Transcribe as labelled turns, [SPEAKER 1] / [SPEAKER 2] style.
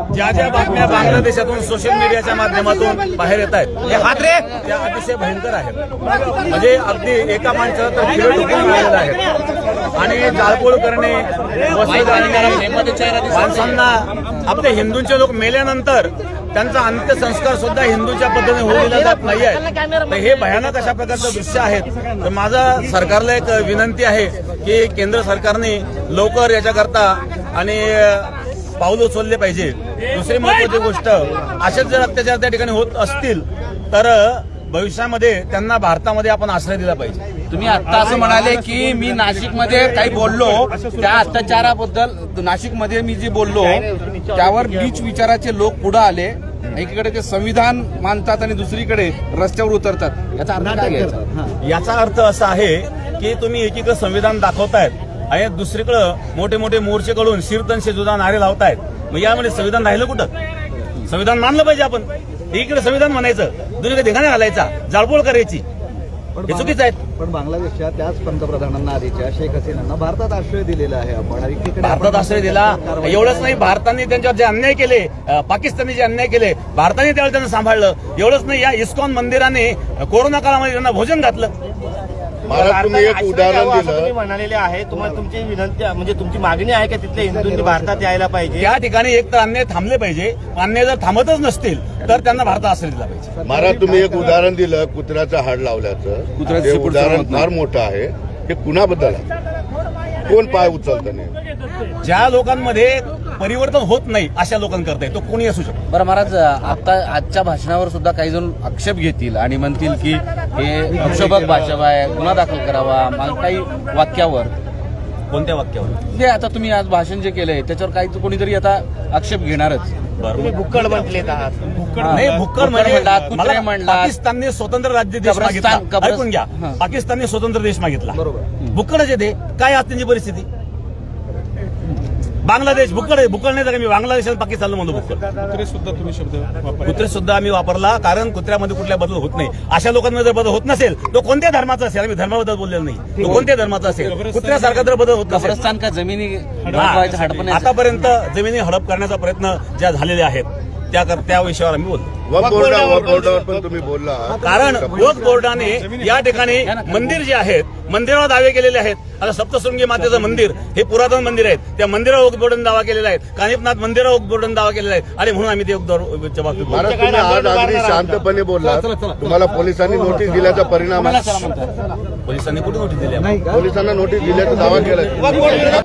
[SPEAKER 1] ज्या ज्या बातम्या बांगलादेशातून सोशल मीडियाच्या माध्यमातून बाहेर येत आहेत त्या अतिशय भयंकर आहेत. म्हणजे अगदी एका माणसाला तर फिरत उकळून आलेलं आहे आणि जाळपोळ करणे, माणसांना आपले हिंदूंचे लोक मेल्यानंतर त्यांचा अंत्यसंस्कार सुद्धा हिंदूच्या पद्धतीने होऊ दिला जात नाही आहे. तर हे भयानक अशा प्रकारचं दृश्य आहेत. तर माझा सरकारला एक विनंती आहे की केंद्र सरकारने लवकर याच्याकरता आणि पाऊल उचलले पाहिजे. दुसरी महत्वाची गोष्ट, असेच जर अत्याचार त्या ठिकाणी होत असतील तर भविष्यामध्ये त्यांना भारतामध्ये आपण आश्रय दिला पाहिजे.
[SPEAKER 2] तुम्ही आता असं म्हणाले की मी नाशिकमध्ये काही बोललो, त्या अत्याचाराबद्दल नाशिकमध्ये मी जे बोललो त्यावर नीच विचाराचे लोक पुढे आले. एकीकडे ते संविधान मानतात आणि दुसरीकडे रस्त्यावर उतरतात. याचा अर्थ काय घ्यायचा?
[SPEAKER 1] याचा अर्थ असा आहे की तुम्ही एकीकडे संविधान दाखवतायत आणि दुसरीकडे मोठे मोठे मोर्चे काढून शीर्तनशे जुदा नारे लावतायत. मग यामध्ये संविधान राहिलं कुठं? संविधान मानलं पाहिजे आपण. एकीकडे संविधान म्हणायचं, दुसरीकडे धिंगाणा घालायचा, जाळपोळ करायची, हे चुकीचं आहे.
[SPEAKER 3] पण बांगलादेशच्या त्याच पंतप्रधानांना आधीच्या शेख हसीनांना भारतात आश्रय दिलेला आहे. आपण
[SPEAKER 1] भारतात आश्रय दिला. एवढंच नाही, भारताने त्यांच्यावर जे अन्याय केले, पाकिस्तानने जे अन्याय केले, भारताने त्यावेळेस त्यांना सांभाळलं. एवढंच नाही, या इस्कॉन मंदिराने कोरोना काळामध्ये त्यांना भोजन घातलं.
[SPEAKER 4] मला तुम्ही एक उदाहरण दिलं,
[SPEAKER 5] म्हणालेले आहे. तुम्हाला तुमची विनंती म्हणजे तुमची मागणी आहे का तिथल्या हिंदूंनी भारतात यायला पाहिजे?
[SPEAKER 1] त्या ठिकाणी एक तर अन्याय थांबले पाहिजे. अन्याय जर थांबतच नसतील तर त्यांना भारतात आश्रय दिला पाहिजे.
[SPEAKER 4] मला तुम्ही एक उदाहरण दिलं कुत्र्याचं हाड लावल्याचं. ते उदाहरण फार मोठं आहे. हे कुणाबद्दल आहे? कोण पाय उचलतं नाही?
[SPEAKER 1] ज्या लोकांमध्ये परिवर्तन होत नाही अशा लोकांकरता तो कोणी असू शकतो.
[SPEAKER 2] बरं महाराज, आता आजच्या भाषणावर सुद्धा काही जण आक्षेप घेतील आणि म्हणतील की हे प्रक्षोभक भाषण आहे, गुन्हा दाखल करावा. मग काही वाक्यावर,
[SPEAKER 1] कोणत्या वाक्यावर?
[SPEAKER 2] जे आता तुम्ही आज भाषण जे केलंय त्याच्यावर काही कोणीतरी आता आक्षेप घेणारच.
[SPEAKER 5] तुम्ही भुक्कड म्हटलेत आहात.
[SPEAKER 1] नाही, भुक्कड म्हणजे
[SPEAKER 2] कुत्रे म्हणतात.
[SPEAKER 1] पाकिस्तानने स्वतंत्र राज्य देश मागितला. ऐकून घ्या, पाकिस्तानने स्वतंत्र देश मागितला.
[SPEAKER 3] बरोबर.
[SPEAKER 1] भुक्कडच येते. काय आज त्यांची परिस्थिती? बांगलादेश भुक्कड आहे. भुक्कड नाही तर मी बांगलादेश आणि पाकिस्तानला म्हणतो भुक्कड. कुत्रे सुद्धा आम्ही वापरला, कारण कुत्र्यामध्ये कुठल्या बदल होत नाही. अशा लोकांमध्ये जर बदल होत नसेल तो कोणत्या धर्माचा असेल, आम्ही धर्माबद्दल बोललेलो नाही, तो कोणत्या धर्माचा असेल, कुत्र्यासारखा जर बदल होत नसेल.
[SPEAKER 2] कब्रस्तान का जमिनी हडपणे
[SPEAKER 1] आतापर्यंत जमिनी हडप करण्याचा प्रयत्न ज्या झालेले आहेत त्या विषयावर आम्ही बोलतो.
[SPEAKER 4] वक्फ बोर्डावर पण तुम्ही बोलला.
[SPEAKER 1] कारण वक्फ बोर्डाने या ठिकाणी मंदिर जे आहेत, मंदिरावर दावे केलेले आहेत. आता सप्तशृंगी मातेचं मंदिर हे पुरातन मंदिर आहे, त्या मंदिरावर वक्फ बोर्डाने दावा केलेला आहे. कानिफनाथ मंदिरावर वक्फ बोर्डाने दावा केलेला आहे आणि म्हणून आम्ही ते बाबतीत
[SPEAKER 4] महाराज तुम्ही आज अगदी शांतपणे बोलला. तुम्हाला पोलिसांनी नोटीस दिल्याचा परिणाम आहे?
[SPEAKER 1] पोलिसांनी कुठे नोटीस दिली?
[SPEAKER 4] पोलिसांना नोटीस दिल्याचा दावा केला.